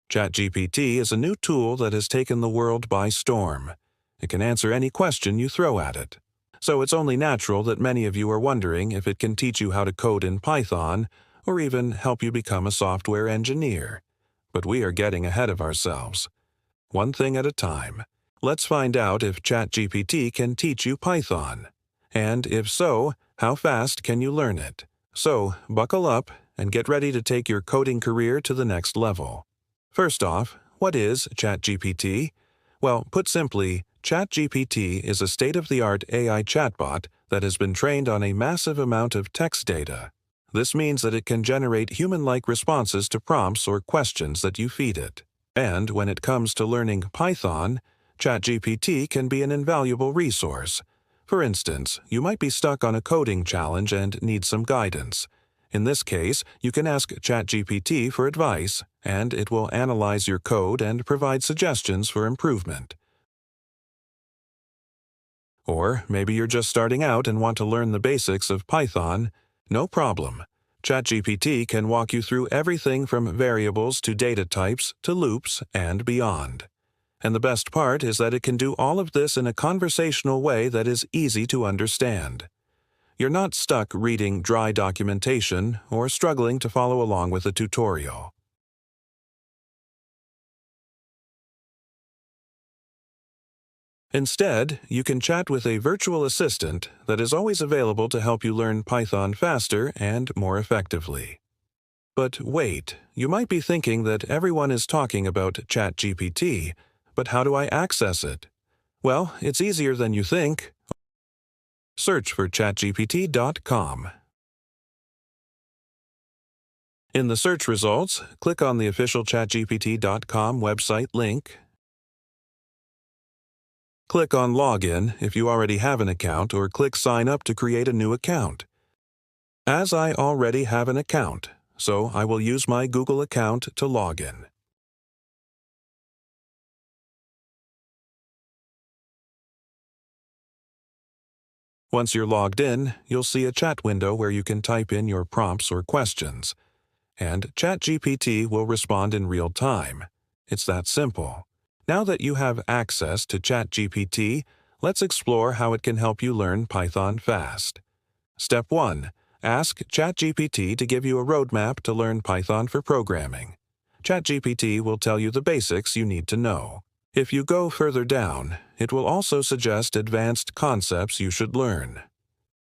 ChatGPT is a new tool that has taken the world by storm. It can answer any question you throw at it. So it's only natural that many of you are wondering if it can teach you how to code in Python or even help you become a software engineer. But we are getting ahead of ourselves. One thing at a time. Let's find out if ChatGPT can teach you Python. And if so, how fast can you learn it? So, buckle up and get ready to take your coding career to the next level. First off, what is ChatGPT? Well, put simply, ChatGPT is a state-of-the-art AI chatbot that has been trained on a massive amount of text data. This means that it can generate human-like responses to prompts or questions that you feed it. And when it comes to learning Python, ChatGPT can be an invaluable resource. For instance, you might be stuck on a coding challenge and need some guidance. In this case, you can ask ChatGPT for advice, and it will analyze your code and provide suggestions for improvement. Or maybe you're just starting out and want to learn the basics of Python. No problem. ChatGPT can walk you through everything from variables to data types to loops and beyond. And the best part is that it can do all of this in a conversational way that is easy to understand. You're not stuck reading dry documentation or struggling to follow along with a tutorial. Instead, you can chat with a virtual assistant that is always available to help you learn Python faster and more effectively. But wait, you might be thinking that everyone is talking about ChatGPT, but how do I access it? Well, it's easier than you think. Search for chatgpt.com. In the search results, click on the official chatgpt.com website link. Click on Login if you already have an account, or click Sign Up to create a new account. As I already have an account, so I will use my Google account to log in. Once you're logged in, you'll see a chat window where you can type in your prompts or questions. And ChatGPT will respond in real time. It's that simple. Now that you have access to ChatGPT, let's explore how it can help you learn Python fast. Step 1. Ask ChatGPT to give you a roadmap to learn Python for programming. ChatGPT will tell you the basics you need to know. If you go further down, it will also suggest advanced concepts you should learn.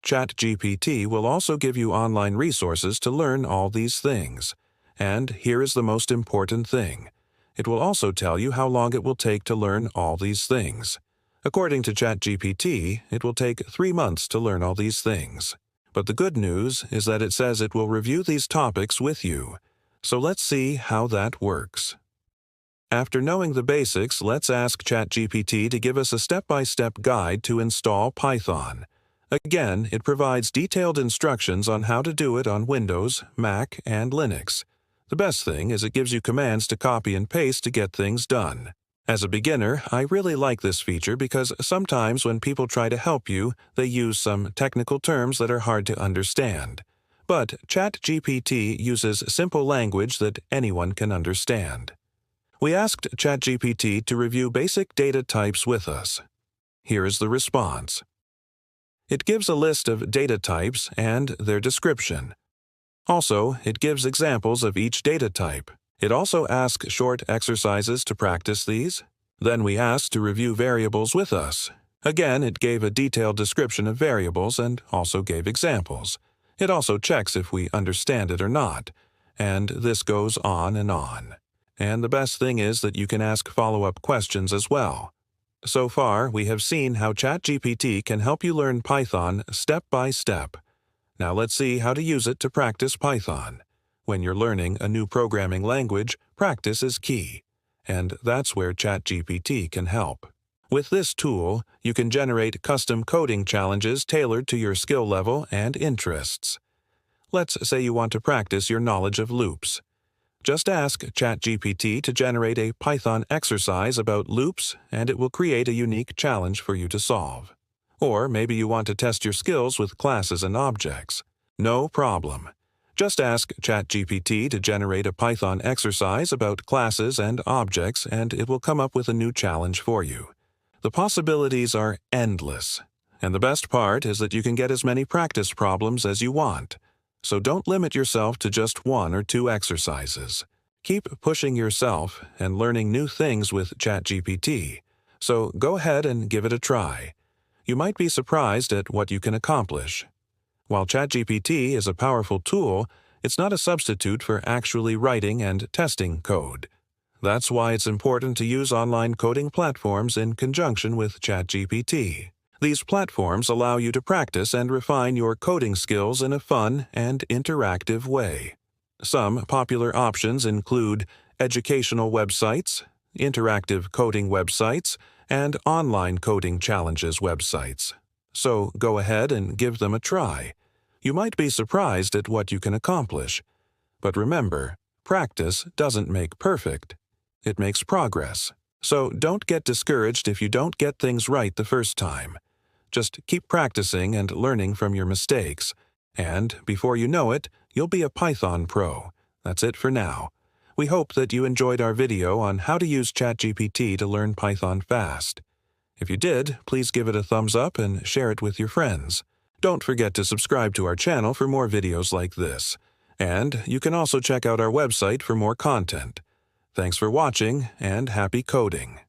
ChatGPT will also give you online resources to learn all these things. And here is the most important thing. It will also tell you how long it will take to learn all these things. According to ChatGPT, it will take 3 months to learn all these things. But the good news is that it says it will review these topics with you. So let's see how that works. After knowing the basics, let's ask ChatGPT to give us a step-by-step guide to install Python. Again, it provides detailed instructions on how to do it on Windows, Mac, and Linux. The best thing is it gives you commands to copy and paste to get things done. As a beginner, I really like this feature because sometimes when people try to help you, they use some technical terms that are hard to understand. But ChatGPT uses simple language that anyone can understand. We asked ChatGPT to review basic data types with us. Here is the response. It gives a list of data types and their description. Also, it gives examples of each data type. It also asks short exercises to practice these. Then we asked to review variables with us. Again, it gave a detailed description of variables and also gave examples. It also checks if we understand it or not. And this goes on and on. And the best thing is that you can ask follow-up questions as well. So far, we have seen how ChatGPT can help you learn Python step by step. Now let's see how to use it to practice Python. When you're learning a new programming language, practice is key. And that's where ChatGPT can help. With this tool, you can generate custom coding challenges tailored to your skill level and interests. Let's say you want to practice your knowledge of loops. Just ask ChatGPT to generate a Python exercise about loops, and it will create a unique challenge for you to solve. Or maybe you want to test your skills with classes and objects. No problem. Just ask ChatGPT to generate a Python exercise about classes and objects, and it will come up with a new challenge for you. The possibilities are endless, and the best part is that you can get as many practice problems as you want. So don't limit yourself to just 1 or 2 exercises. Keep pushing yourself and learning new things with ChatGPT. So go ahead and give it a try. You might be surprised at what you can accomplish. While ChatGPT is a powerful tool, it's not a substitute for actually writing and testing code. That's why it's important to use online coding platforms in conjunction with ChatGPT. These platforms allow you to practice and refine your coding skills in a fun and interactive way. Some popular options include educational websites, interactive coding websites, and online coding challenges websites. So go ahead and give them a try. You might be surprised at what you can accomplish. But remember, practice doesn't make perfect. It makes progress. So don't get discouraged if you don't get things right the first time. Just keep practicing and learning from your mistakes. And before you know it, you'll be a Python pro. That's it for now. We hope that you enjoyed our video on how to use ChatGPT to learn Python fast. If you did, please give it a thumbs up and share it with your friends. Don't forget to subscribe to our channel for more videos like this. And you can also check out our website for more content. Thanks for watching, and happy coding!